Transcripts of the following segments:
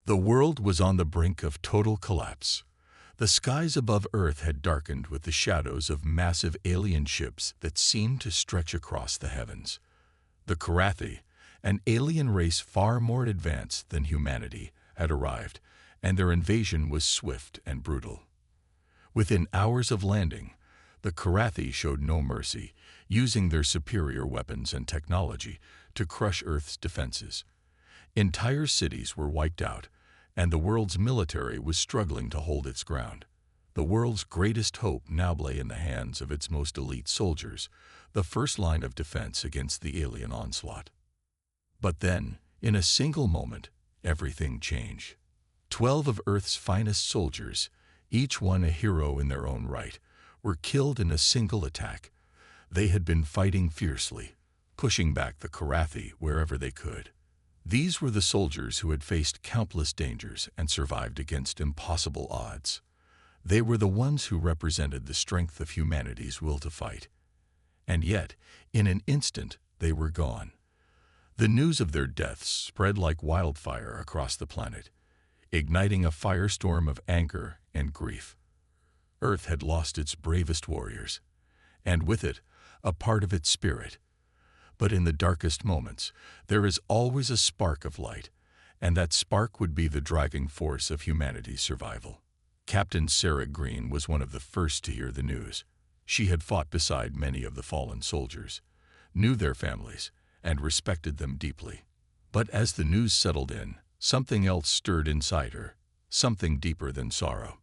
The world was on the brink of total collapse. The skies above Earth had darkened with the shadows of massive alien ships that seemed to stretch across the heavens. The Karathi, an alien race far more advanced than humanity, had arrived, and their invasion was swift and brutal. Within hours of landing, the Karathi showed no mercy, using their superior weapons and technology to crush Earth's defenses. Entire cities were wiped out, and the world's military was struggling to hold its ground. The world's greatest hope now lay in the hands of its most elite soldiers, the first line of defense against the alien onslaught. But then, in a single moment, everything changed. 12 of Earth's finest soldiers, each one a hero in their own right, were killed in a single attack. They had been fighting fiercely, pushing back the Karathi wherever they could. These were the soldiers who had faced countless dangers and survived against impossible odds. They were the ones who represented the strength of humanity's will to fight. And yet, in an instant, they were gone. The news of their deaths spread like wildfire across the planet, igniting a firestorm of anger and grief. Earth had lost its bravest warriors, and with it, a part of its spirit. But in the darkest moments, there is always a spark of light, and that spark would be the driving force of humanity's survival. Captain Sarah Green was one of the first to hear the news. She had fought beside many of the fallen soldiers, knew their families, and respected them deeply. But as the news settled in, something else stirred inside her, something deeper than sorrow.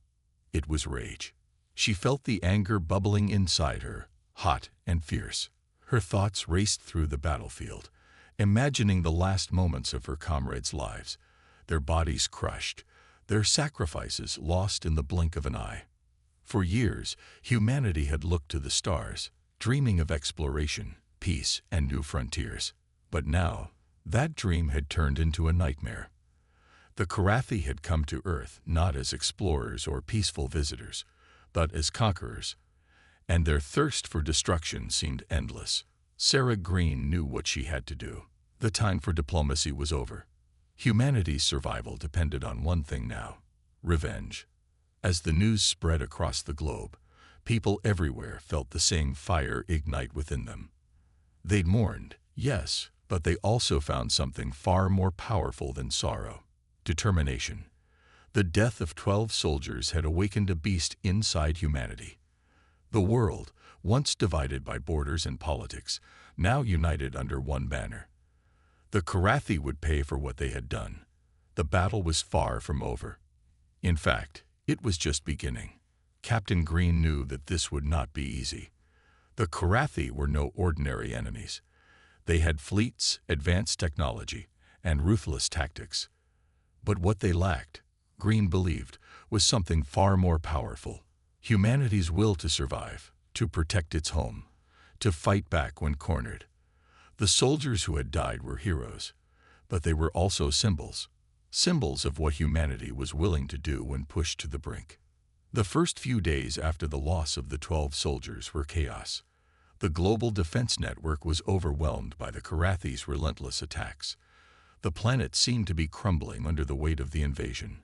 It was rage. She felt the anger bubbling inside her, hot and fierce. Her thoughts raced through the battlefield, imagining the last moments of her comrades' lives, their bodies crushed, their sacrifices lost in the blink of an eye. For years, humanity had looked to the stars, dreaming of exploration, peace, and new frontiers. But now, that dream had turned into a nightmare. The Karathi had come to Earth not as explorers or peaceful visitors, but as conquerors, and their thirst for destruction seemed endless. Sarah Green knew what she had to do. The time for diplomacy was over. Humanity's survival depended on one thing now: revenge. As the news spread across the globe, people everywhere felt the same fire ignite within them. They'd mourned, yes, but they also found something far more powerful than sorrow: determination. The death of 12 soldiers had awakened a beast inside humanity. The world, once divided by borders and politics, now united under one banner. The Karathi would pay for what they had done. The battle was far from over. In fact, it was just beginning. Captain Green knew that this would not be easy. The Karathi were no ordinary enemies. They had fleets, advanced technology, and ruthless tactics. But what they lacked, Green believed, was something far more powerful: humanity's will to survive, to protect its home, to fight back when cornered. The soldiers who had died were heroes, but they were also symbols of what humanity was willing to do when pushed to the brink. The first few days after the loss of the 12 soldiers were chaos. The global defense network was overwhelmed by the Karathi's relentless attacks. The planet seemed to be crumbling under the weight of the invasion.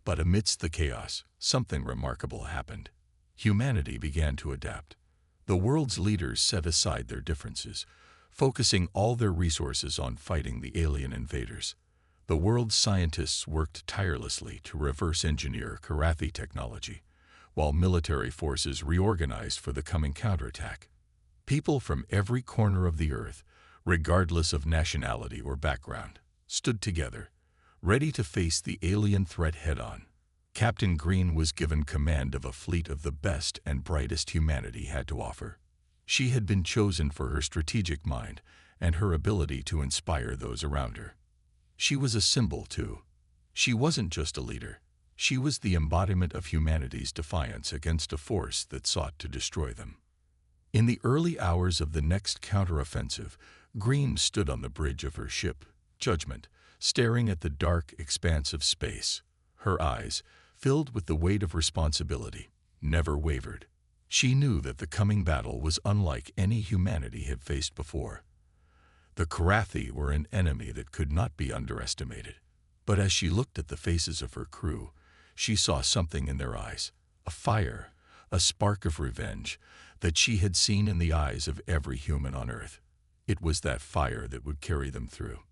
But amidst the chaos, something remarkable happened. Humanity began to adapt. The world's leaders set aside their differences, focusing all their resources on fighting the alien invaders. The world's scientists worked tirelessly to reverse engineer Karathi technology, while military forces reorganized for the coming counterattack. People from every corner of the Earth, regardless of nationality or background, stood together, ready to face the alien threat head-on. Captain Green was given command of a fleet of the best and brightest humanity had to offer. She had been chosen for her strategic mind and her ability to inspire those around her. She was a symbol, too. She wasn't just a leader. She was the embodiment of humanity's defiance against a force that sought to destroy them. In the early hours of the next counteroffensive, Green stood on the bridge of her ship, Judgment, staring at the dark expanse of space. Her eyes, filled with the weight of responsibility, never wavered. She knew that the coming battle was unlike any humanity had faced before. The Karathi were an enemy that could not be underestimated. But as she looked at the faces of her crew, she saw something in their eyes, a fire, a spark of revenge that she had seen in the eyes of every human on Earth. It was that fire that would carry them through.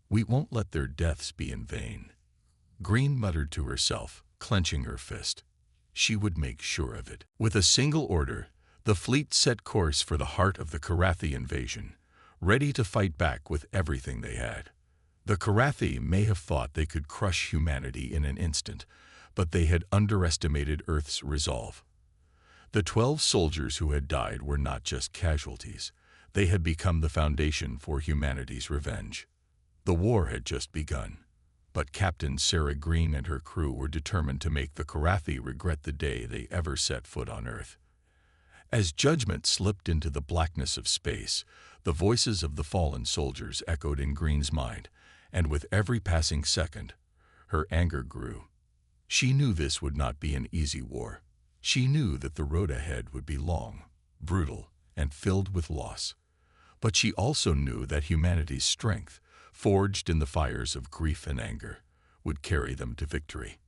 "We won't let their deaths be in vain," Green muttered to herself, clenching her fist. She would make sure of it. With a single order, the fleet set course for the heart of the Karathi invasion, ready to fight back with everything they had. The Karathi may have thought they could crush humanity in an instant, but they had underestimated Earth's resolve. The 12 soldiers who had died were not just casualties. They had become the foundation for humanity's revenge. The war had just begun, but Captain Sarah Green and her crew were determined to make the Karathi regret the day they ever set foot on Earth. As judgment slipped into the blackness of space, the voices of the fallen soldiers echoed in Green's mind, and with every passing second, her anger grew. She knew this would not be an easy war. She knew that the road ahead would be long, brutal, and filled with loss. But she also knew that humanity's strength, forged in the fires of grief and anger, would carry them to victory.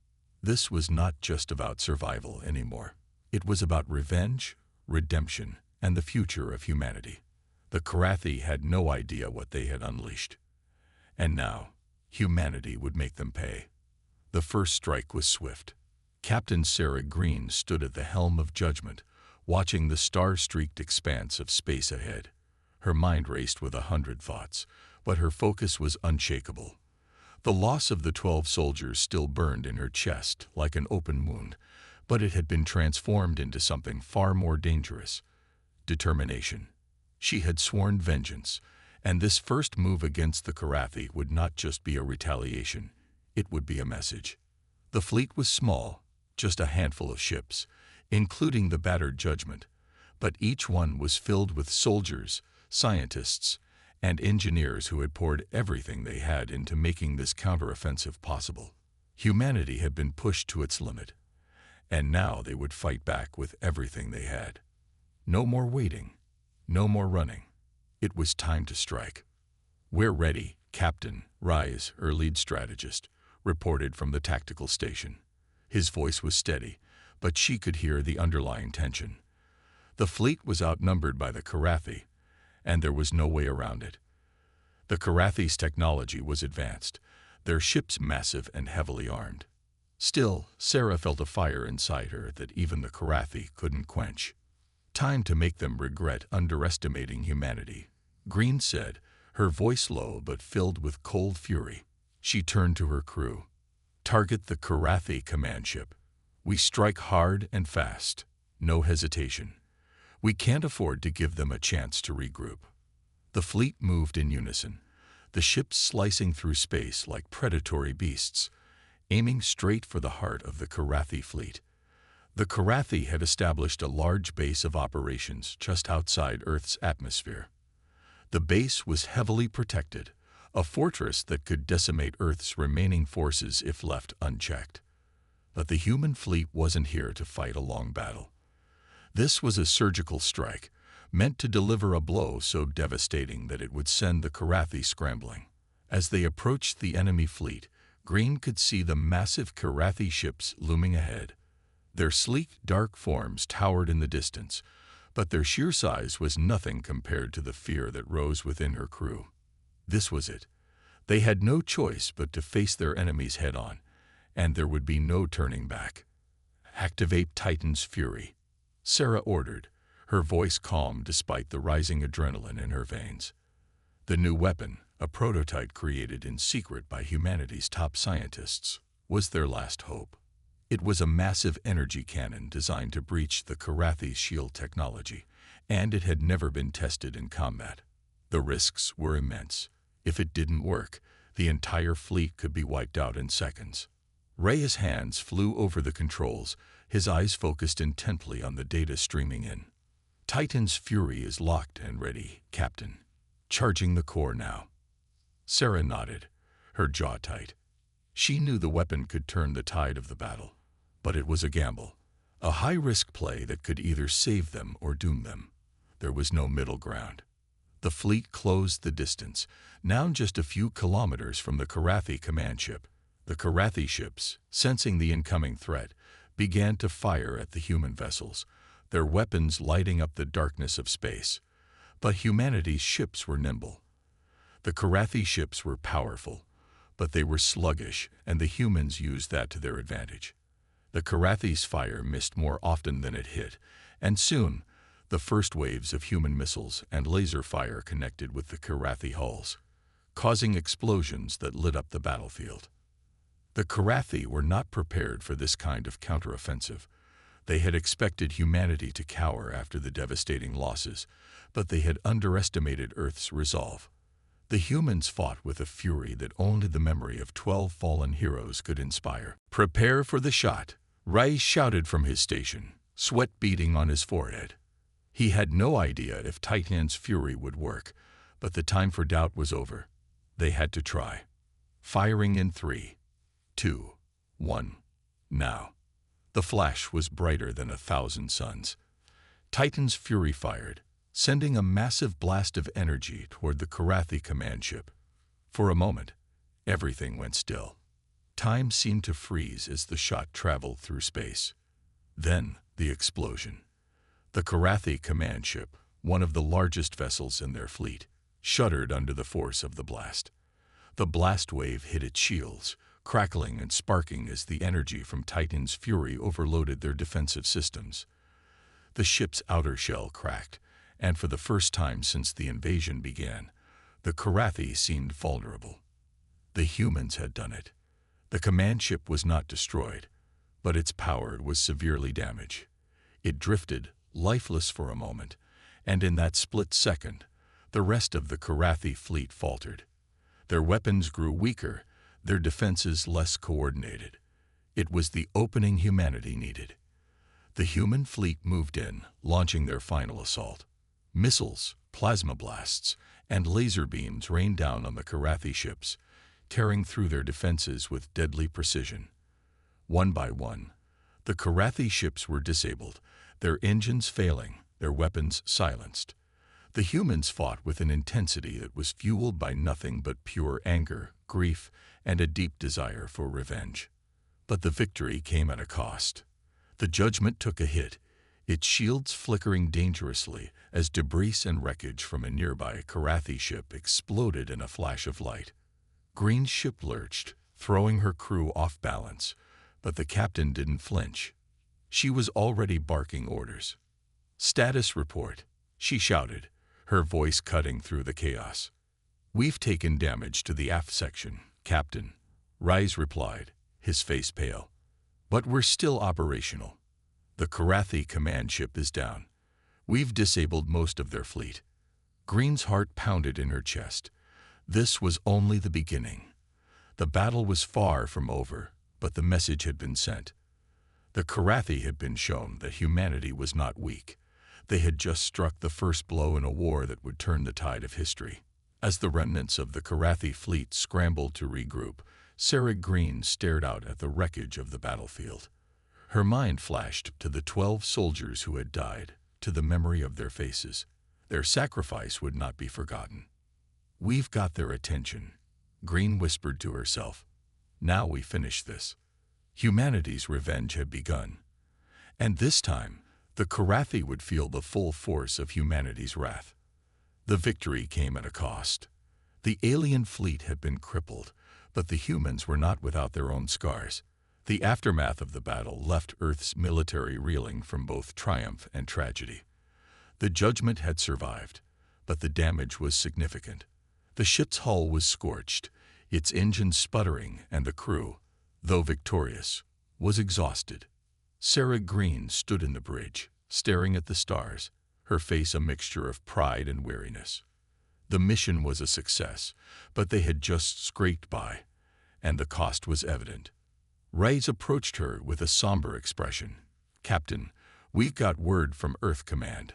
This was not just about survival anymore. It was about revenge, redemption, and the future of humanity. The Karathi had no idea what they had unleashed. And now, humanity would make them pay. The first strike was swift. Captain Sarah Green stood at the helm of judgment, watching the star-streaked expanse of space ahead. Her mind raced with 100 thoughts, but her focus was unshakable. The loss of the 12 soldiers still burned in her chest like an open wound, but it had been transformed into something far more dangerous: determination. She had sworn vengeance, and this first move against the Karathi would not just be a retaliation, it would be a message. The fleet was small, just a handful of ships, including the battered Judgment, but each one was filled with soldiers, scientists, and engineers who had poured everything they had into making this counteroffensive possible. Humanity had been pushed to its limit, and now they would fight back with everything they had. No more waiting, no more running. It was time to strike. "We're ready," Captain Rise, her lead strategist, reported from the tactical station. His voice was steady, but she could hear the underlying tension. The fleet was outnumbered by the Karathi, and there was no way around it. The Karathi's technology was advanced, their ships massive and heavily armed. Still, Sarah felt a fire inside her that even the Karathi couldn't quench. "Time to make them regret underestimating humanity," Green said, her voice low but filled with cold fury. She turned to her crew. "Target the Karathi command ship. We strike hard and fast, no hesitation. We can't afford to give them a chance to regroup." The fleet moved in unison, the ships slicing through space like predatory beasts, aiming straight for the heart of the Karathi fleet. The Karathi had established a large base of operations just outside Earth's atmosphere. The base was heavily protected, a fortress that could decimate Earth's remaining forces if left unchecked. But the human fleet wasn't here to fight a long battle. This was a surgical strike, meant to deliver a blow so devastating that it would send the Karathi scrambling. As they approached the enemy fleet, Green could see the massive Karathi ships looming ahead. Their sleek, dark forms towered in the distance, but their sheer size was nothing compared to the fear that rose within her crew. This was it. They had no choice but to face their enemies head-on, and there would be no turning back. "Activate Titan's fury," Sarah ordered, her voice calm despite the rising adrenaline in her veins. The new weapon, a prototype created in secret by humanity's top scientists, was their last hope. It was a massive energy cannon designed to breach the Karathi's shield technology, and it had never been tested in combat. The risks were immense. If it didn't work, the entire fleet could be wiped out in seconds. Rey's hands flew over the controls, his eyes focused intently on the data streaming in. "Titan's fury is locked and ready, Captain. Charging the core now." Sarah nodded, her jaw tight. She knew the weapon could turn the tide of the battle, but it was a gamble, a high-risk play that could either save them or doom them. There was no middle ground. The fleet closed the distance, now just a few kilometers from the Karathi command ship. The Karathi ships, sensing the incoming threat, began to fire at the human vessels, their weapons lighting up the darkness of space. But humanity's ships were nimble. The Karathi ships were powerful, but they were sluggish, and the humans used that to their advantage. The Karathi's fire missed more often than it hit, and soon the first waves of human missiles and laser fire connected with the Karathi hulls, causing explosions that lit up the battlefield. The Karathi were not prepared for this kind of counteroffensive. They had expected humanity to cower after the devastating losses, but they had underestimated Earth's resolve. The humans fought with a fury that only the memory of 12 fallen heroes could inspire. "Prepare for the shot," Rai shouted from his station, sweat beading on his forehead. He had no idea if Titan's fury would work, but the time for doubt was over. They had to try. Firing in 3, 2, 1. Now. The flash was brighter than 1,000 suns. Titan's fury fired, sending a massive blast of energy toward the Karathi command ship. For a moment, everything went still. Time seemed to freeze as the shot traveled through space. Then, the explosion. The Karathi command ship, one of the largest vessels in their fleet, shuddered under the force of the blast. The blast wave hit its shields, crackling and sparking as the energy from Titan's fury overloaded their defensive systems. The ship's outer shell cracked, and for the first time since the invasion began, the Karathi seemed vulnerable. The humans had done it. The command ship was not destroyed, but its power was severely damaged. It drifted, lifeless for a moment, and in that split second, the rest of the Karathi fleet faltered. Their weapons grew weaker, their defenses less coordinated. It was the opening humanity needed. The human fleet moved in, launching their final assault. Missiles, plasma blasts, and laser beams rained down on the Karathi ships, tearing through their defenses with deadly precision. One by one, the Karathi ships were disabled, their engines failing, their weapons silenced. The humans fought with an intensity that was fueled by nothing but pure anger, grief, and a deep desire for revenge. But the victory came at a cost. The Judgment took a hit, its shields flickering dangerously as debris and wreckage from a nearby Karathi ship exploded in a flash of light. Green's ship lurched, throwing her crew off balance, but the captain didn't flinch. She was already barking orders. "Status report," she shouted, her voice cutting through the chaos. "We've taken damage to the aft section, Captain," Rise replied, his face pale. "But we're still operational. The Karathi command ship is down. We've disabled most of their fleet." Green's heart pounded in her chest. This was only the beginning. The battle was far from over, but the message had been sent. The Karathi had been shown that humanity was not weak. They had just struck the first blow in a war that would turn the tide of history. As the remnants of the Karathi fleet scrambled to regroup, Sarah Green stared out at the wreckage of the battlefield. Her mind flashed to the 12 soldiers who had died, to the memory of their faces. Their sacrifice would not be forgotten. "We've got their attention," Green whispered to herself. "Now we finish this." Humanity's revenge had begun. And this time, the Karathi would feel the full force of humanity's wrath. The victory came at a cost. The alien fleet had been crippled, but the humans were not without their own scars. The aftermath of the battle left Earth's military reeling from both triumph and tragedy. The Judgment had survived, but the damage was significant. The ship's hull was scorched, its engines sputtering, and the crew, though victorious, was exhausted. Sarah Green stood in the bridge, staring at the stars, her face a mixture of pride and weariness. The mission was a success, but they had just scraped by, and the cost was evident. Rise approached her with a somber expression. "Captain, we've got word from Earth Command.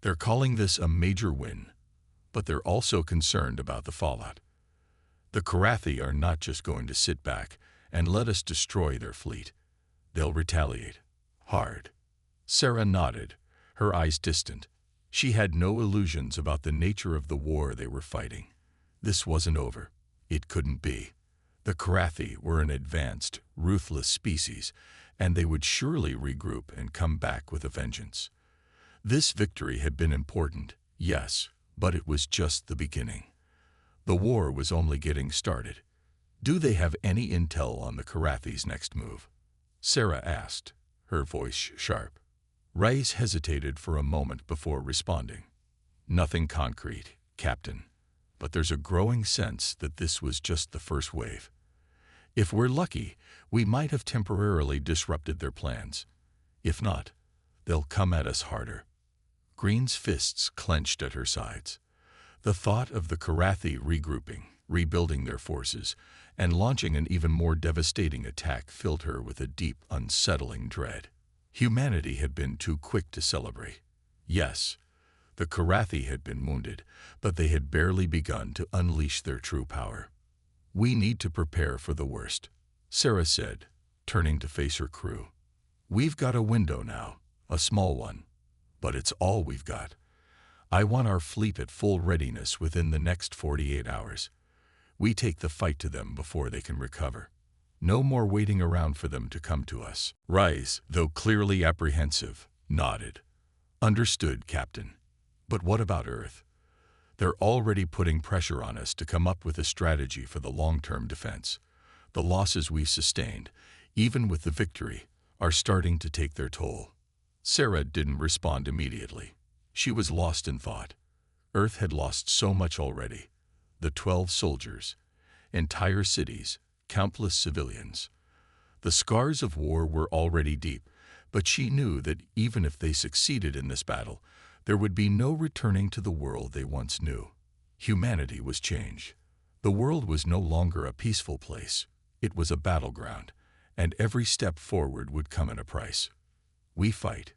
They're calling this a major win, but they're also concerned about the fallout. The Karathi are not just going to sit back and let us destroy their fleet. They'll retaliate. Hard." Sarah nodded, her eyes distant. She had no illusions about the nature of the war they were fighting. This wasn't over. It couldn't be. The Karathi were an advanced, ruthless species, and they would surely regroup and come back with a vengeance. This victory had been important, yes, but it was just the beginning. The war was only getting started. "Do they have any intel on the Karathi's next move?" Sarah asked, her voice sharp. Rice hesitated for a moment before responding. "Nothing concrete, Captain, but there's a growing sense that this was just the first wave. If we're lucky, we might have temporarily disrupted their plans. If not, they'll come at us harder." Green's fists clenched at her sides. The thought of the Karathi regrouping, rebuilding their forces, and launching an even more devastating attack filled her with a deep, unsettling dread. Humanity had been too quick to celebrate. Yes, the Karathi had been wounded, but they had barely begun to unleash their true power. "We need to prepare for the worst," Sarah said, turning to face her crew. "We've got a window now, a small one, but it's all we've got. I want our fleet at full readiness within the next 48 hours. We take the fight to them before they can recover. No more waiting around for them to come to us." Rice, though clearly apprehensive, nodded. "Understood, Captain. But what about Earth? They're already putting pressure on us to come up with a strategy for the long-term defense. The losses we've sustained, even with the victory, are starting to take their toll." Sarah didn't respond immediately. She was lost in thought. Earth had lost so much already. The 12 soldiers, entire cities, countless civilians. The scars of war were already deep, but she knew that even if they succeeded in this battle, there would be no returning to the world they once knew. Humanity was changed. The world was no longer a peaceful place. It was a battleground, and every step forward would come at a price. "We fight,"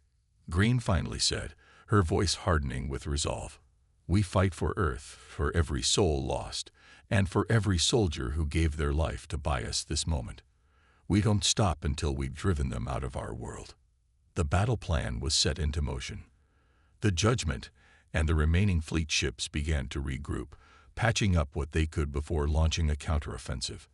Green finally said, her voice hardening with resolve. "We fight for Earth, for every soul lost, and for every soldier who gave their life to buy us this moment. We don't stop until we've driven them out of our world." The battle plan was set into motion. The Judgment and the remaining fleet ships began to regroup, patching up what they could before launching a counteroffensive.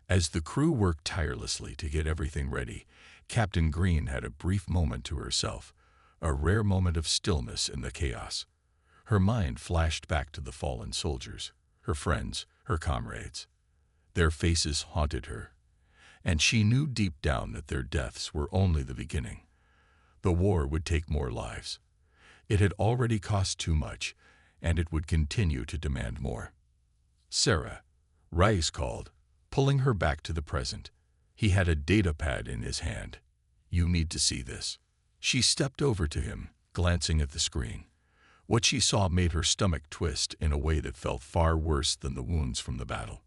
As the crew worked tirelessly to get everything ready, Captain Green had a brief moment to herself, a rare moment of stillness in the chaos. Her mind flashed back to the fallen soldiers, her friends, her comrades. Their faces haunted her, and she knew deep down that their deaths were only the beginning. The war would take more lives. It had already cost too much, and it would continue to demand more. "Sarah," Rice called, pulling her back to the present. He had a data pad in his hand. "You need to see this." She stepped over to him, glancing at the screen. What she saw made her stomach twist in a way that felt far worse than the wounds from the battle.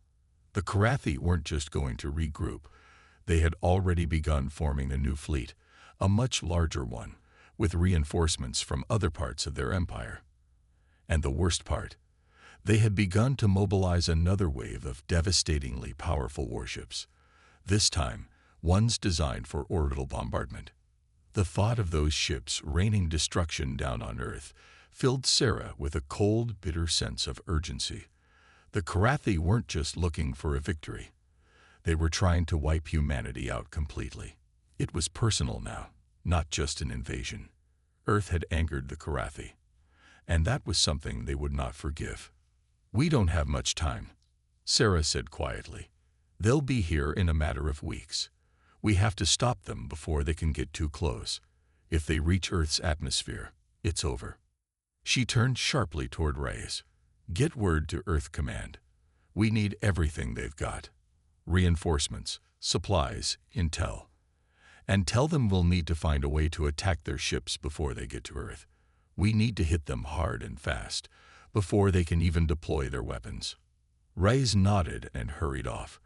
The Karathi weren't just going to regroup. They had already begun forming a new fleet, a much larger one, with reinforcements from other parts of their empire. And the worst part, they had begun to mobilize another wave of devastatingly powerful warships. This time, ones designed for orbital bombardment. The thought of those ships raining destruction down on Earth filled Sarah with a cold, bitter sense of urgency. The Karathi weren't just looking for a victory. They were trying to wipe humanity out completely. It was personal now, not just an invasion. Earth had angered the Karathi, and that was something they would not forgive. "We don't have much time," Sarah said quietly. "They'll be here in a matter of weeks. We have to stop them before they can get too close. If they reach Earth's atmosphere, it's over." She turned sharply toward Reyes. "Get word to Earth Command. We need everything they've got. Reinforcements, supplies, intel. And tell them we'll need to find a way to attack their ships before they get to Earth. We need to hit them hard and fast, before they can even deploy their weapons." Reyes nodded and hurried off,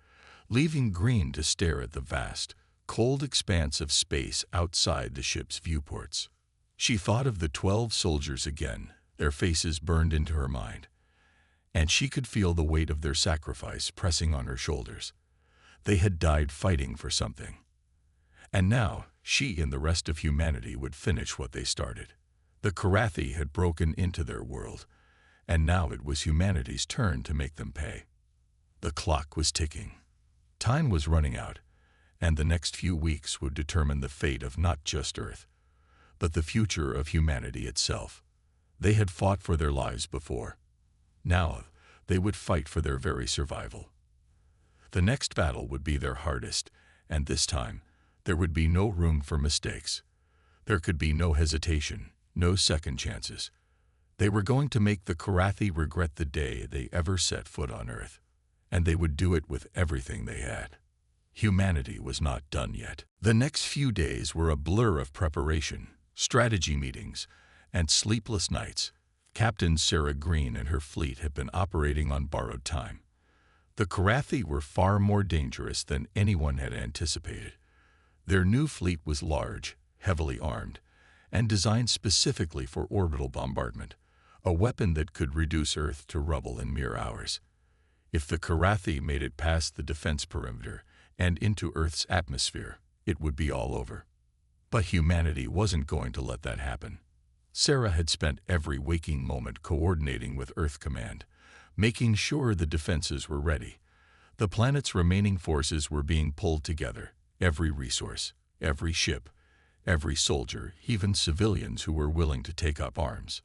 leaving Green to stare at the vast, cold expanse of space outside the ship's viewports. She thought of the 12 soldiers again, their faces burned into her mind, and she could feel the weight of their sacrifice pressing on her shoulders. They had died fighting for something. And now, she and the rest of humanity would finish what they started. The Karathi had broken into their world, and now it was humanity's turn to make them pay. The clock was ticking. Time was running out, and the next few weeks would determine the fate of not just Earth, but the future of humanity itself. They had fought for their lives before. Now, they would fight for their very survival. The next battle would be their hardest, and this time, there would be no room for mistakes. There could be no hesitation, no second chances. They were going to make the Karathi regret the day they ever set foot on Earth, and they would do it with everything they had. Humanity was not done yet. The next few days were a blur of preparation, strategy meetings, and sleepless nights. Captain Sarah Green and her fleet had been operating on borrowed time. The Karathi were far more dangerous than anyone had anticipated. Their new fleet was large, heavily armed, and designed specifically for orbital bombardment, a weapon that could reduce Earth to rubble in mere hours. If the Karathi made it past the defense perimeter and into Earth's atmosphere, it would be all over. But humanity wasn't going to let that happen. Sarah had spent every waking moment coordinating with Earth Command, making sure the defenses were ready. The planet's remaining forces were being pulled together, every resource, every ship, every soldier, even civilians who were willing to take up arms.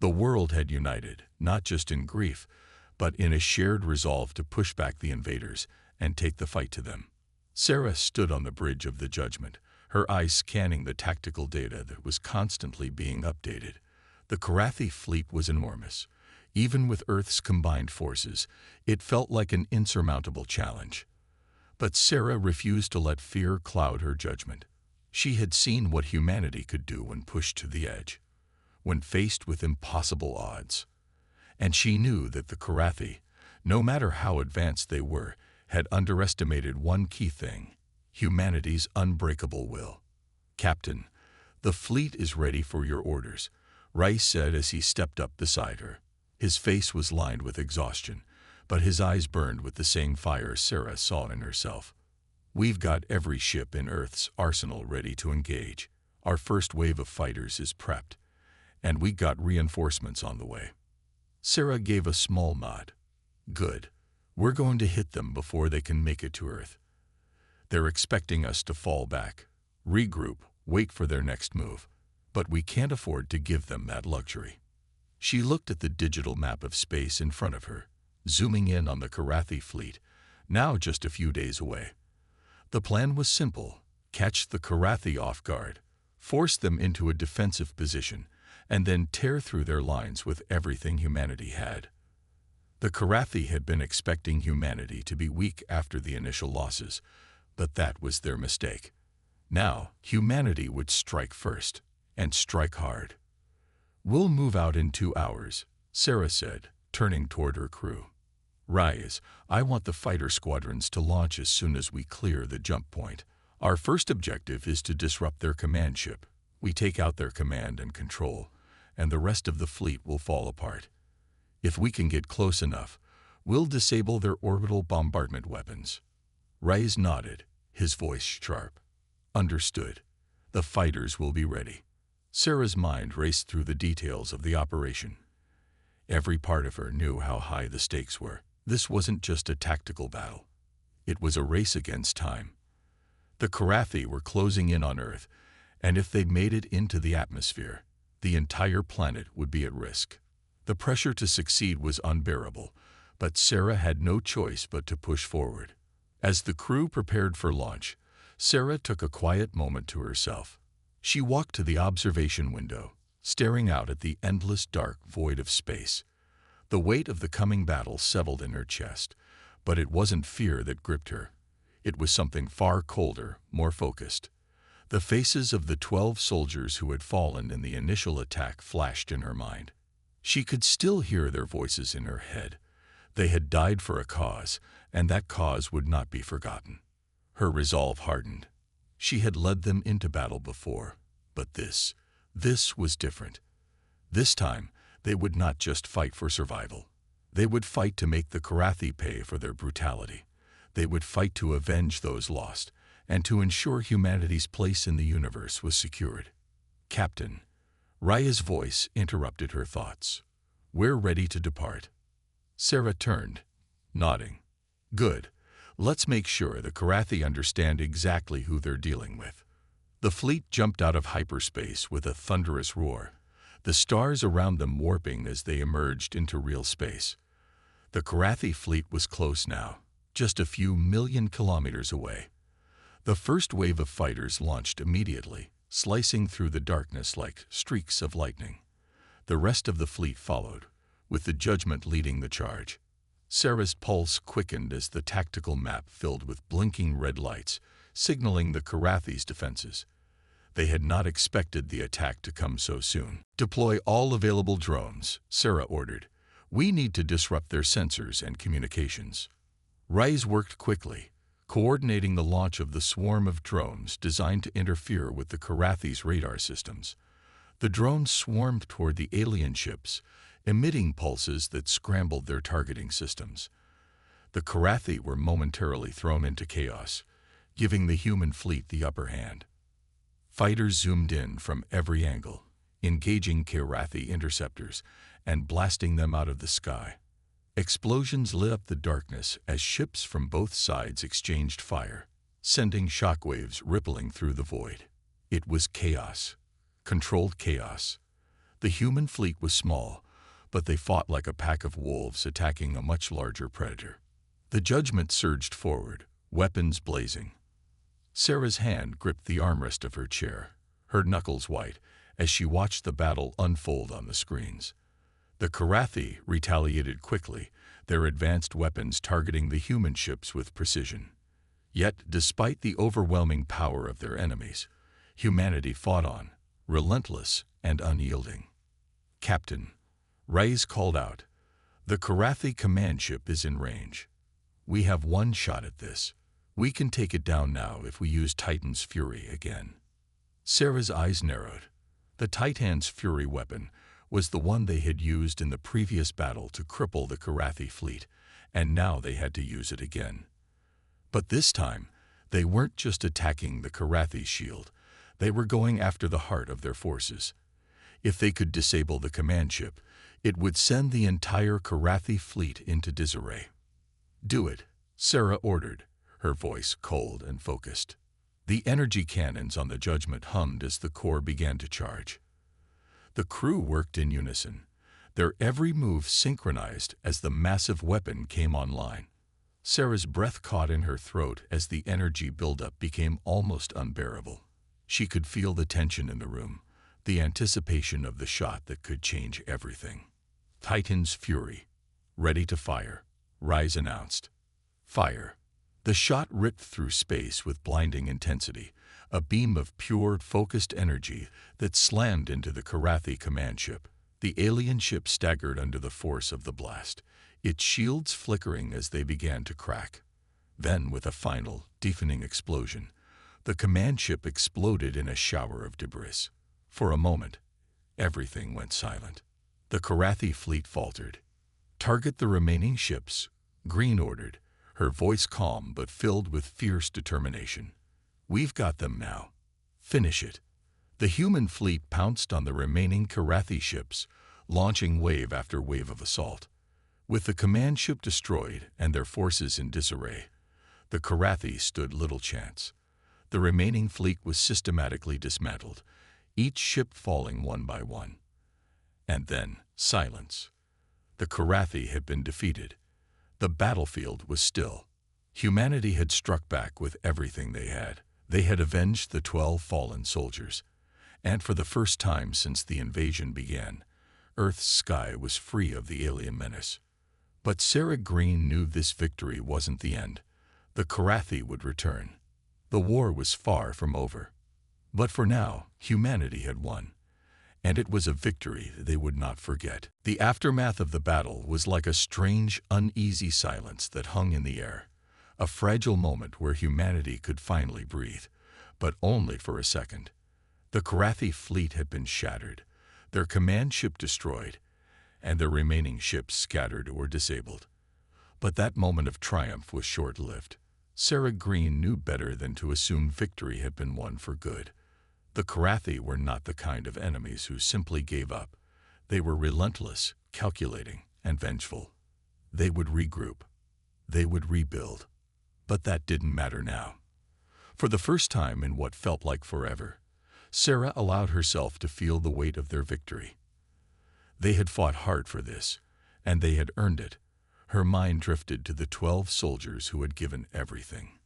The world had united, not just in grief, but in a shared resolve to push back the invaders and take the fight to them. Sarah stood on the bridge of the judgment, her eyes scanning the tactical data that was constantly being updated. The Karathi fleet was enormous. Even with Earth's combined forces, it felt like an insurmountable challenge. But Sarah refused to let fear cloud her judgment. She had seen what humanity could do when pushed to the edge, when faced with impossible odds. And she knew that the Karathi, no matter how advanced they were, had underestimated one key thing: humanity's unbreakable will. "Captain, the fleet is ready for your orders," Rice said as he stepped up beside her. His face was lined with exhaustion, but his eyes burned with the same fire Sarah saw in herself. "We've got every ship in Earth's arsenal ready to engage. Our first wave of fighters is prepped, and we got reinforcements on the way." Sarah gave a small nod. "Good. We're going to hit them before they can make it to Earth. They're expecting us to fall back, regroup, wait for their next move, but we can't afford to give them that luxury." She looked at the digital map of space in front of her, zooming in on the Karathi fleet, now just a few days away. The plan was simple: catch the Karathi off guard, force them into a defensive position, and then tear through their lines with everything humanity had. The Karathi had been expecting humanity to be weak after the initial losses, but that was their mistake. Now, humanity would strike first, and strike hard. "We'll move out in 2 hours," Sarah said, turning toward her crew. "Rise, I want the fighter squadrons to launch as soon as we clear the jump point. Our first objective is to disrupt their command ship. We take out their command and control, and the rest of the fleet will fall apart. If we can get close enough, we'll disable their orbital bombardment weapons." Rise nodded, his voice sharp. "Understood. The fighters will be ready." Sarah's mind raced through the details of the operation. Every part of her knew how high the stakes were. This wasn't just a tactical battle. It was a race against time. The Karathi were closing in on Earth, and if they made it into the atmosphere, the entire planet would be at risk. The pressure to succeed was unbearable, but Sarah had no choice but to push forward. As the crew prepared for launch, Sarah took a quiet moment to herself. She walked to the observation window, staring out at the endless dark void of space. The weight of the coming battle settled in her chest, but it wasn't fear that gripped her. It was something far colder, more focused. The faces of the 12 soldiers who had fallen in the initial attack flashed in her mind. She could still hear their voices in her head. They had died for a cause, and that cause would not be forgotten. Her resolve hardened. She had led them into battle before, but this was different. This time, they would not just fight for survival. They would fight to make the Karathi pay for their brutality. They would fight to avenge those lost, and to ensure humanity's place in the universe was secured. "Captain," Raya's voice interrupted her thoughts. "We're ready to depart." Sarah turned, nodding. "Good. Let's make sure the Karathi understand exactly who they're dealing with. The fleet jumped out of hyperspace with a thunderous roar, the stars around them warping as they emerged into real space. The Karathi fleet was close now, just a few million kilometers away. The first wave of fighters launched immediately, slicing through the darkness like streaks of lightning. The rest of the fleet followed, with the Judgment leading the charge. Sarah's pulse quickened as the tactical map filled with blinking red lights, signaling the Karathi's defenses. They had not expected the attack to come so soon. "Deploy all available drones," Sarah ordered. "We need to disrupt their sensors and communications." Rise worked quickly, coordinating the launch of the swarm of drones designed to interfere with the Karathi's radar systems. The drones swarmed toward the alien ships, emitting pulses that scrambled their targeting systems. The Karathi were momentarily thrown into chaos, giving the human fleet the upper hand. Fighters zoomed in from every angle, engaging Karathi interceptors and blasting them out of the sky. Explosions lit up the darkness as ships from both sides exchanged fire, sending shockwaves rippling through the void. It was chaos, controlled chaos. The human fleet was small, but they fought like a pack of wolves attacking a much larger predator. The Judgment surged forward, weapons blazing. Sarah's hand gripped the armrest of her chair, her knuckles white, as she watched the battle unfold on the screens. The Karathi retaliated quickly, their advanced weapons targeting the human ships with precision. Yet, despite the overwhelming power of their enemies, humanity fought on, relentless and unyielding. "Captain," Rais called out, "the Karathi command ship is in range. We have one shot at this. We can take it down now if we use Titan's Fury again." Sarah's eyes narrowed. The Titan's Fury weapon was the one they had used in the previous battle to cripple the Karathi fleet, and now they had to use it again. But this time, they weren't just attacking the Karathi shield, they were going after the heart of their forces. If they could disable the command ship, it would send the entire Karathi fleet into disarray. "Do it," Sarah ordered, her voice cold and focused. The energy cannons on the Judgment hummed as the core began to charge. The crew worked in unison, their every move synchronized as the massive weapon came online. Sarah's breath caught in her throat as the energy buildup became almost unbearable. She could feel the tension in the room, the anticipation of the shot that could change everything. "Titan's Fury, ready to fire," Rise announced. "Fire." The shot ripped through space with blinding intensity, a beam of pure, focused energy that slammed into the Karathi command ship. The alien ship staggered under the force of the blast, its shields flickering as they began to crack. Then, with a final, deafening explosion, the command ship exploded in a shower of debris. For a moment, everything went silent. The Karathi fleet faltered. "Target the remaining ships," Green ordered, her voice calm but filled with fierce determination. "We've got them now. Finish it." The human fleet pounced on the remaining Karathi ships, launching wave after wave of assault. With the command ship destroyed and their forces in disarray, the Karathi stood little chance. The remaining fleet was systematically dismantled, each ship falling one by one. And then, silence. The Karathi had been defeated. The battlefield was still. Humanity had struck back with everything they had. They had avenged the 12 fallen soldiers. And for the first time since the invasion began, Earth's sky was free of the alien menace. But Sarah Green knew this victory wasn't the end. The Karathi would return. The war was far from over. But for now, humanity had won. And it was a victory they would not forget. The aftermath of the battle was like a strange, uneasy silence that hung in the air, a fragile moment where humanity could finally breathe, but only for a second. The Karathi fleet had been shattered, their command ship destroyed, and their remaining ships scattered or disabled. But that moment of triumph was short-lived. Sarah Green knew better than to assume victory had been won for good. The Karathi were not the kind of enemies who simply gave up. They were relentless, calculating, and vengeful. They would regroup. They would rebuild. But that didn't matter now. For the first time in what felt like forever, Sarah allowed herself to feel the weight of their victory. They had fought hard for this, and they had earned it. Her mind drifted to the 12 soldiers who had given everything.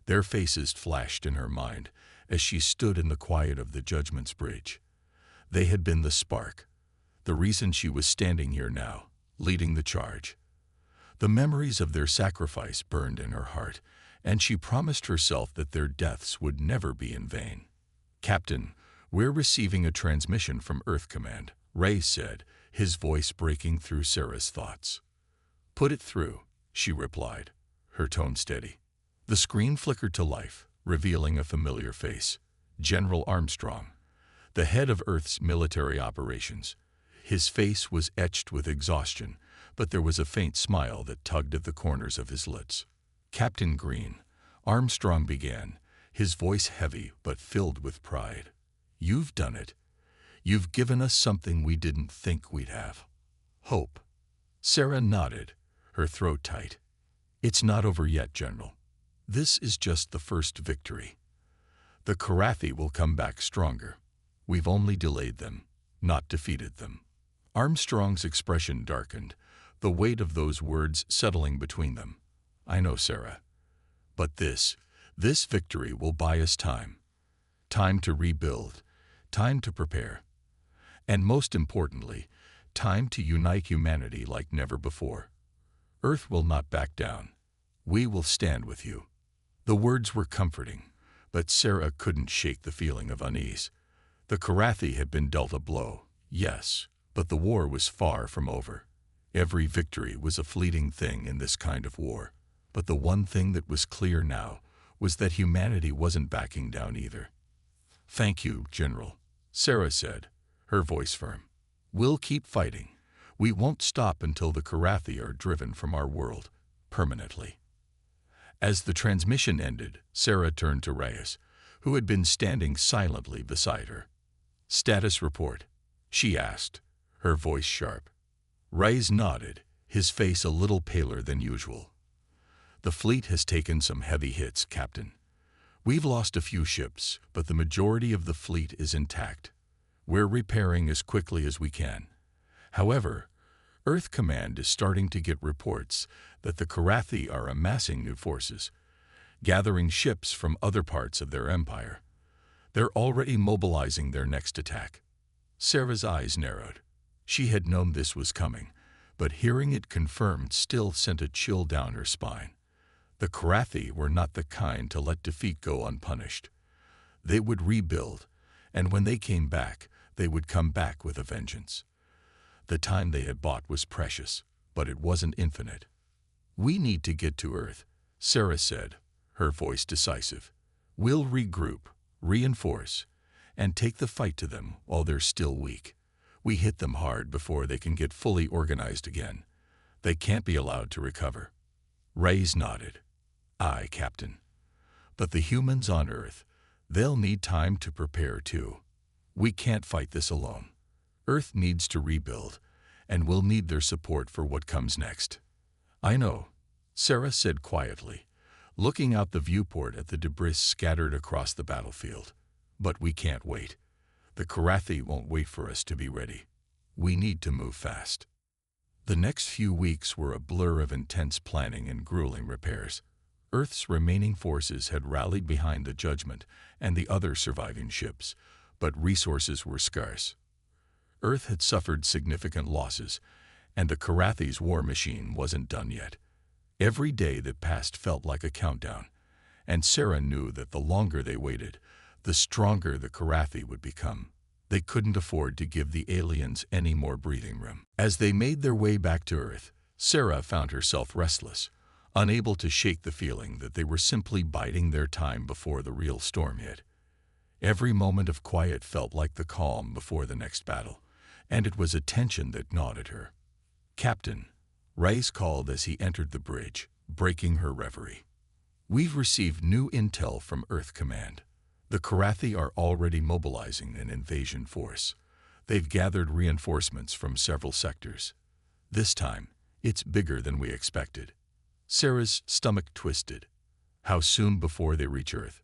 Their faces flashed in her mind as she stood in the quiet of the Judgment's Bridge. They had been the spark, the reason she was standing here now, leading the charge. The memories of their sacrifice burned in her heart, and she promised herself that their deaths would never be in vain. "Captain, we're receiving a transmission from Earth Command," Ray said, his voice breaking through Sarah's thoughts. "Put it through," she replied, her tone steady. The screen flickered to life, revealing a familiar face. General Armstrong, the head of Earth's military operations. His face was etched with exhaustion, but there was a faint smile that tugged at the corners of his lips. "Captain Green," Armstrong began, his voice heavy but filled with pride. "You've done it. You've given us something we didn't think we'd have. Hope." Sarah nodded, her throat tight. "It's not over yet, General. This is just the first victory. The Karathi will come back stronger. We've only delayed them, not defeated them." Armstrong's expression darkened, the weight of those words settling between them. "I know, Sarah. But this victory will buy us time. Time to rebuild, time to prepare, and most importantly, time to unite humanity like never before. Earth will not back down. We will stand with you." The words were comforting, but Sarah couldn't shake the feeling of unease. The Karathi had been dealt a blow, yes, but the war was far from over. Every victory was a fleeting thing in this kind of war. But the one thing that was clear now was that humanity wasn't backing down either. "Thank you, General," Sarah said, her voice firm. "We'll keep fighting. We won't stop until the Karathi are driven from our world, permanently." As the transmission ended, Sarah turned to Reyes, who had been standing silently beside her. "Status report?" she asked, her voice sharp. Reyes nodded, his face a little paler than usual. "The fleet has taken some heavy hits, Captain. We've lost a few ships, but the majority of the fleet is intact. We're repairing as quickly as we can. However, Earth Command is starting to get reports that the Karathi are amassing new forces, gathering ships from other parts of their empire. They're already mobilizing their next attack." Sarah's eyes narrowed. She had known this was coming, but hearing it confirmed still sent a chill down her spine. The Karathi were not the kind to let defeat go unpunished. They would rebuild, and when they came back, they would come back with a vengeance. The time they had bought was precious, but it wasn't infinite. "We need to get to Earth," Sarah said, her voice decisive. "We'll regroup, reinforce, and take the fight to them while they're still weak. We hit them hard before they can get fully organized again. They can't be allowed to recover." Reyes nodded. "Aye, Captain. But the humans on Earth, they'll need time to prepare too. We can't fight this alone. Earth needs to rebuild, and we'll need their support for what comes next." "I know," Sarah said quietly, looking out the viewport at the debris scattered across the battlefield. "But we can't wait. The Karathi won't wait for us to be ready. We need to move fast." The next few weeks were a blur of intense planning and grueling repairs. Earth's remaining forces had rallied behind the Judgment and the other surviving ships, but resources were scarce. Earth had suffered significant losses, and the Karathi's war machine wasn't done yet. Every day that passed felt like a countdown, and Sarah knew that the longer they waited, the stronger the Karathi would become. They couldn't afford to give the aliens any more breathing room. As they made their way back to Earth, Sarah found herself restless, unable to shake the feeling that they were simply biding their time before the real storm hit. Every moment of quiet felt like the calm before the next battle, and it was a tension that gnawed at her. "Captain," Reyes called as he entered the bridge, breaking her reverie. "We've received new intel from Earth Command. The Karathi are already mobilizing an invasion force. They've gathered reinforcements from several sectors. This time, it's bigger than we expected." Sarah's stomach twisted. How soon before they reach Earth?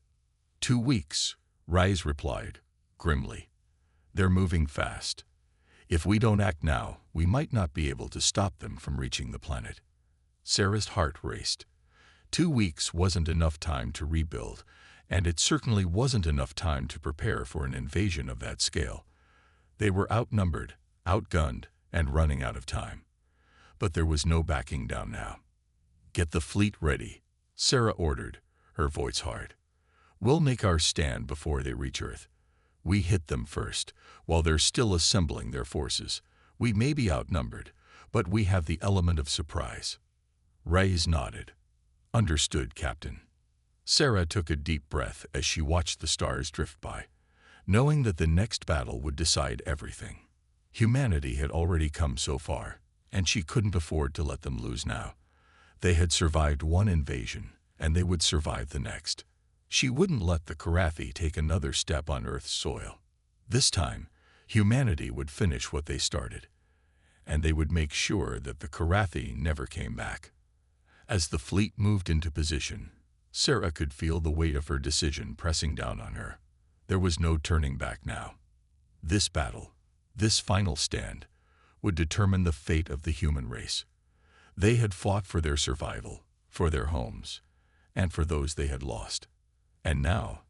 2 weeks, Rise replied, grimly. They're moving fast. If we don't act now, we might not be able to stop them from reaching the planet. Sarah's heart raced. 2 weeks wasn't enough time to rebuild, and it certainly wasn't enough time to prepare for an invasion of that scale. They were outnumbered, outgunned, and running out of time. But there was no backing down now. Get the fleet ready, Sarah ordered, her voice hard. We'll make our stand before they reach Earth. We hit them first, while they're still assembling their forces. We may be outnumbered, but we have the element of surprise. Rise nodded. Understood, Captain. Sarah took a deep breath as she watched the stars drift by, knowing that the next battle would decide everything. Humanity had already come so far, and she couldn't afford to let them lose now. They had survived one invasion, and they would survive the next. She wouldn't let the Karathi take another step on Earth's soil. This time, humanity would finish what they started, and they would make sure that the Karathi never came back. As the fleet moved into position, Sarah could feel the weight of her decision pressing down on her. There was no turning back now. This battle, this final stand, would determine the fate of the human race. They had fought for their survival, for their homes, and for those they had lost. And now,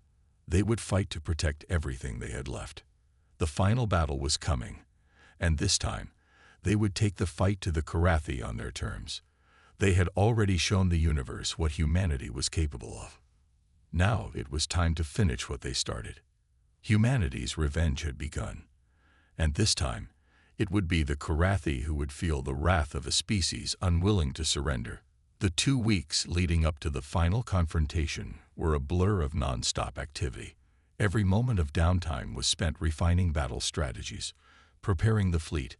they would fight to protect everything they had left. The final battle was coming, and this time, they would take the fight to the Karathi on their terms. They had already shown the universe what humanity was capable of. Now it was time to finish what they started. Humanity's revenge had begun, and this time, it would be the Karathi who would feel the wrath of a species unwilling to surrender. The 2 weeks leading up to the final confrontation were a blur of non-stop activity. Every moment of downtime was spent refining battle strategies, preparing the fleet,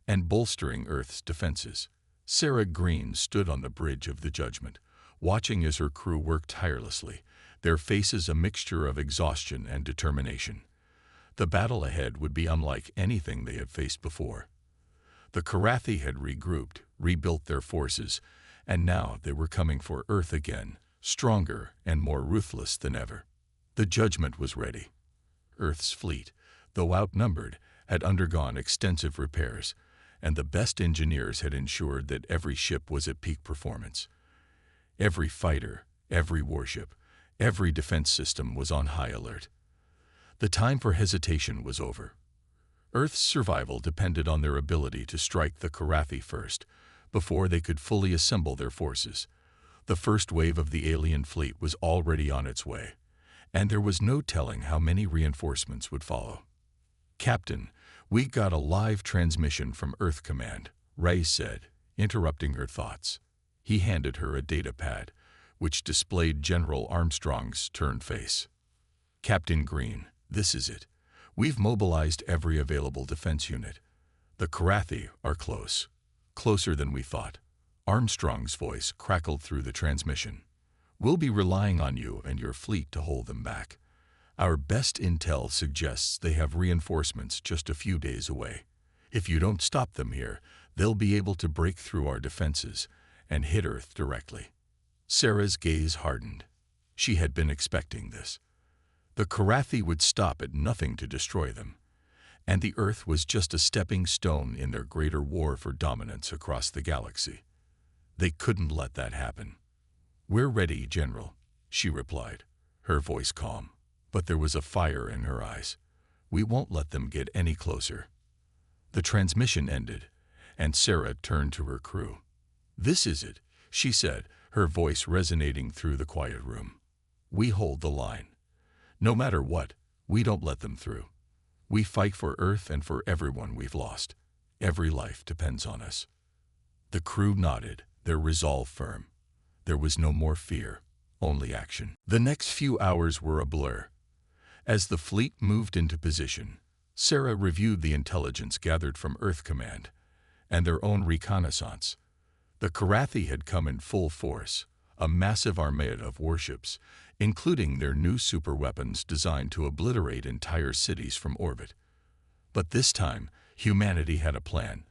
and bolstering Earth's defenses. Sarah Green stood on the bridge of the Judgment, watching as her crew worked tirelessly, their faces a mixture of exhaustion and determination. The battle ahead would be unlike anything they had faced before. The Karathi had regrouped, rebuilt their forces, and now they were coming for Earth again, stronger and more ruthless than ever. The Judgment was ready. Earth's fleet, though outnumbered, had undergone extensive repairs, and the best engineers had ensured that every ship was at peak performance. Every fighter, every warship, every defense system was on high alert. The time for hesitation was over. Earth's survival depended on their ability to strike the Karathi first, before they could fully assemble their forces. The first wave of the alien fleet was already on its way, and there was no telling how many reinforcements would follow. Captain, we got a live transmission from Earth Command, Ray said, interrupting her thoughts. He handed her a data pad, which displayed General Armstrong's turned face. Captain Green, this is it. We've mobilized every available defense unit. The Karathi are close. Closer than we thought. Armstrong's voice crackled through the transmission. We'll be relying on you and your fleet to hold them back. Our best intel suggests they have reinforcements just a few days away. If you don't stop them here, they'll be able to break through our defenses and hit Earth directly. Sarah's gaze hardened. She had been expecting this. The Karathi would stop at nothing to destroy them, and the Earth was just a stepping stone in their greater war for dominance across the galaxy. They couldn't let that happen. We're ready, General, she replied, her voice calm, but there was a fire in her eyes. We won't let them get any closer. The transmission ended, and Sarah turned to her crew. This is it, she said, her voice resonating through the quiet room. We hold the line. No matter what, we don't let them through. We fight for Earth and for everyone we've lost. Every life depends on us. The crew nodded, their resolve firm. There was no more fear, only action. The next few hours were a blur. As the fleet moved into position, Sarah reviewed the intelligence gathered from Earth Command and their own reconnaissance. The Karathi had come in full force, a massive armada of warships, including their new superweapons designed to obliterate entire cities from orbit. But this time, humanity had a plan,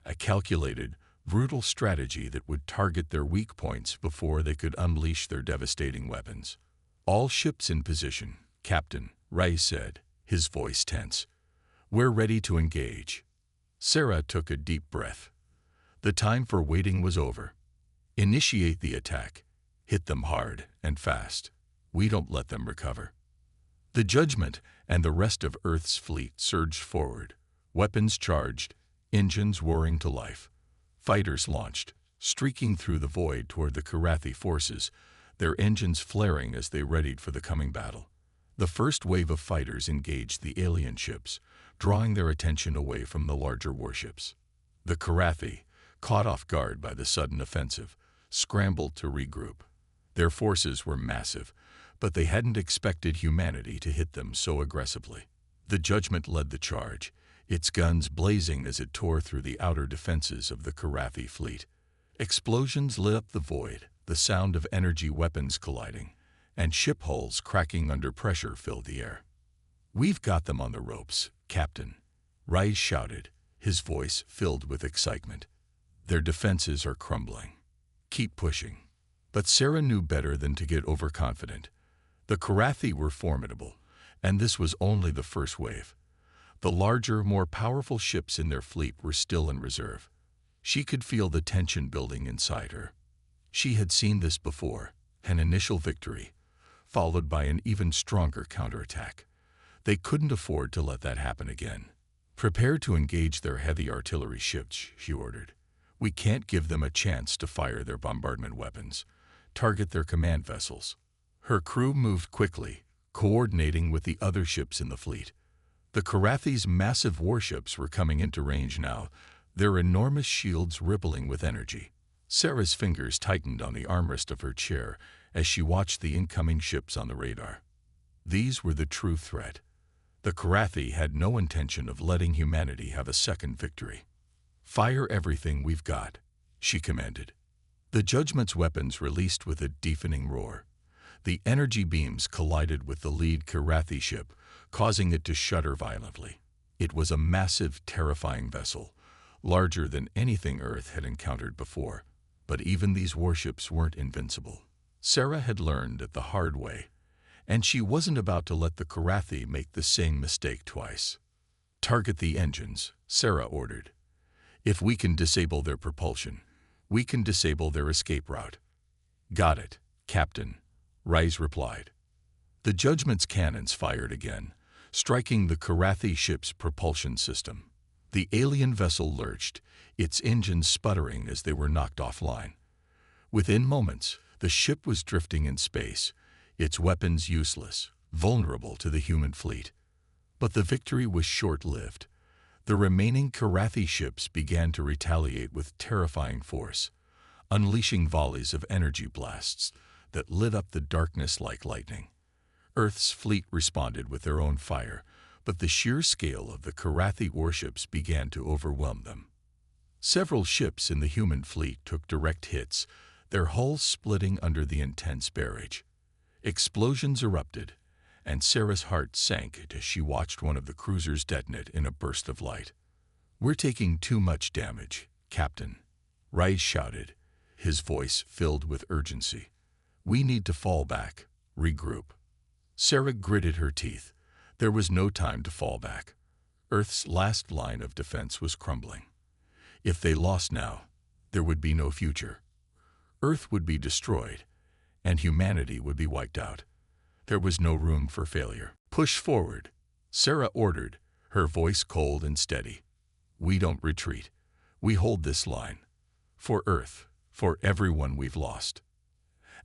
a calculated, brutal strategy that would target their weak points before they could unleash their devastating weapons. "All ships in position," Captain Ray said, his voice tense. "We're ready to engage." Sarah took a deep breath. The time for waiting was over. "Initiate the attack. Hit them hard and fast. We don't let them recover." The Judgment and the rest of Earth's fleet surged forward, weapons charged, engines roaring to life. Fighters launched, streaking through the void toward the Karathi forces, their engines flaring as they readied for the coming battle. The first wave of fighters engaged the alien ships, drawing their attention away from the larger warships. The Karathi, caught off guard by the sudden offensive, scrambled to regroup. Their forces were massive, but they hadn't expected humanity to hit them so aggressively. The Judgment led the charge, its guns blazing as it tore through the outer defenses of the Karathi fleet. Explosions lit up the void, the sound of energy weapons colliding, and ship hulls cracking under pressure filled the air. "We've got them on the ropes, Captain," Rise shouted, his voice filled with excitement. "Their defenses are crumbling. Keep pushing." But Sarah knew better than to get overconfident. The Karathi were formidable, and this was only the first wave. The larger, more powerful ships in their fleet were still in reserve. She could feel the tension building inside her. She had seen this before, an initial victory, followed by an even stronger counterattack. They couldn't afford to let that happen again. "Prepare to engage their heavy artillery ships," she ordered. "We can't give them a chance to fire their bombardment weapons. Target their command vessels." Her crew moved quickly, coordinating with the other ships in the fleet. The Karathi's massive warships were coming into range now, their enormous shields rippling with energy. Sarah's fingers tightened on the armrest of her chair as she watched the incoming ships on the radar. These were the true threat. The Karathi had no intention of letting humanity have a second victory. "Fire everything we've got," she commanded. The Judgment's weapons released with a deafening roar. The energy beams collided with the lead Karathi ship, causing it to shudder violently. It was a massive, terrifying vessel, larger than anything Earth had encountered before. But even these warships weren't invincible. Sarah had learned it the hard way, and she wasn't about to let the Karathi make the same mistake twice. "Target the engines," Sarah ordered. "If we can disable their propulsion, we can disable their escape route." "Got it, Captain," Rise replied. The Judgment's cannons fired again, striking the Karathi ship's propulsion system. The alien vessel lurched, its engines sputtering as they were knocked offline. Within moments, the ship was drifting in space, its weapons useless, vulnerable to the human fleet. But the victory was short-lived. The remaining Karathi ships began to retaliate with terrifying force, unleashing volleys of energy blasts that lit up the darkness like lightning. Earth's fleet responded with their own fire, but the sheer scale of the Karathi warships began to overwhelm them. Several ships in the human fleet took direct hits, their hulls splitting under the intense barrage. Explosions erupted, and Sarah's heart sank as she watched one of the cruisers detonate in a burst of light. "We're taking too much damage, Captain," Rise shouted, his voice filled with urgency. "We need to fall back, regroup." Sarah gritted her teeth. There was no time to fall back. Earth's last line of defense was crumbling. If they lost now, there would be no future. Earth would be destroyed, and humanity would be wiped out. There was no room for failure. "Push forward," Sarah ordered, her voice cold and steady. "We don't retreat. We hold this line. For Earth, for everyone we've lost."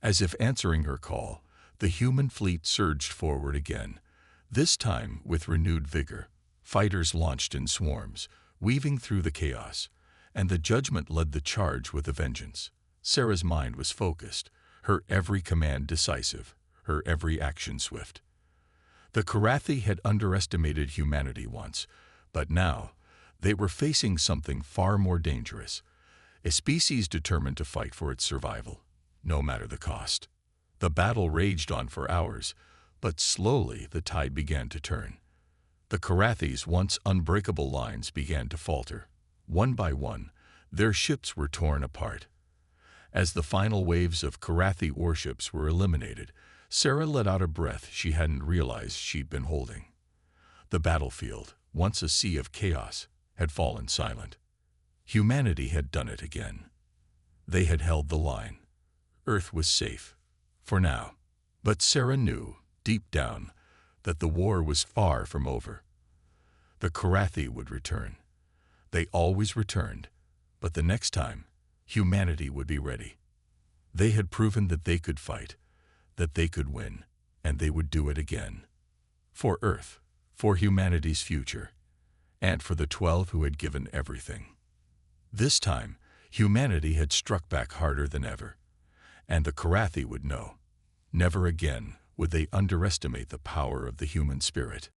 As if answering her call, the human fleet surged forward again, this time with renewed vigor. Fighters launched in swarms, weaving through the chaos, and the Judgment led the charge with a vengeance. Sarah's mind was focused, her every command decisive, her every action swift. The Karathi had underestimated humanity once, but now they were facing something far more dangerous, a species determined to fight for its survival, no matter the cost. The battle raged on for hours, but slowly the tide began to turn. The Karathi's once unbreakable lines began to falter. One by one, Their ships were torn apart. As the final waves of Karathi warships were eliminated, Sarah let out a breath she hadn't realized she'd been holding. The battlefield, once a sea of chaos, had fallen silent. Humanity had done it again. They had held the line. Earth was safe, for now. But Sarah knew, deep down, that the war was far from over. The Karathi would return. They always returned, but the next time, humanity would be ready. They had proven that they could fight, that they could win, and they would do it again. For Earth, for humanity's future, and for the 12 who had given everything. This time, humanity had struck back harder than ever, and the Karathi would know. Never again would they underestimate the power of the human spirit.